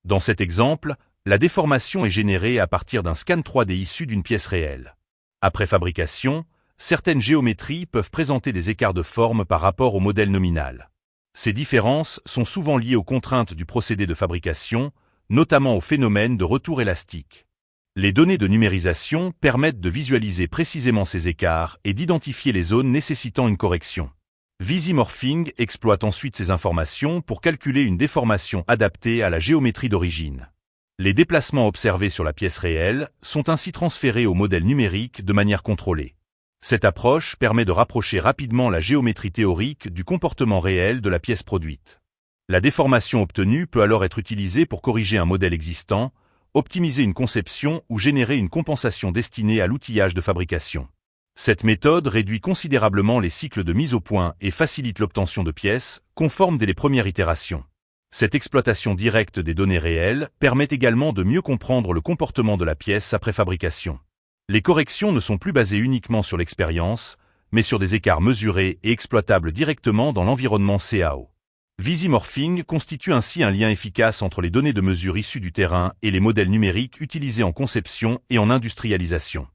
Dans cet exemple, la déformation est générée à partir d'un scan 3D issu d'une pièce réelle. Après fabrication, certaines géométries peuvent présenter des écarts de forme par rapport au modèle nominal. Ces différences sont souvent liées aux contraintes du procédé de fabrication, notamment au phénomène de retour élastique. Les données de numérisation permettent de visualiser précisément ces écarts et d'identifier les zones nécessitant une correction. Visimorphing exploite ensuite ces informations pour calculer une déformation adaptée à la géométrie d'origine. Les déplacements observés sur la pièce réelle sont ainsi transférés au modèle numérique de manière contrôlée. Cette approche permet de rapprocher rapidement la géométrie théorique du comportement réel de la pièce produite. La déformation obtenue peut alors être utilisée pour corriger un modèle existant, optimiser une conception ou générer une compensation destinée à l'outillage de fabrication. Cette méthode réduit considérablement les cycles de mise au point et facilite l'obtention de pièces conformes dès les premières itérations. Cette exploitation directe des données réelles permet également de mieux comprendre le comportement de la pièce après fabrication. Les corrections ne sont plus basées uniquement sur l'expérience, mais sur des écarts mesurés et exploitables directement dans l'environnement CAO. Visimorphing constitue ainsi un lien efficace entre les données de mesure issues du terrain et les modèles numériques utilisés en conception et en industrialisation.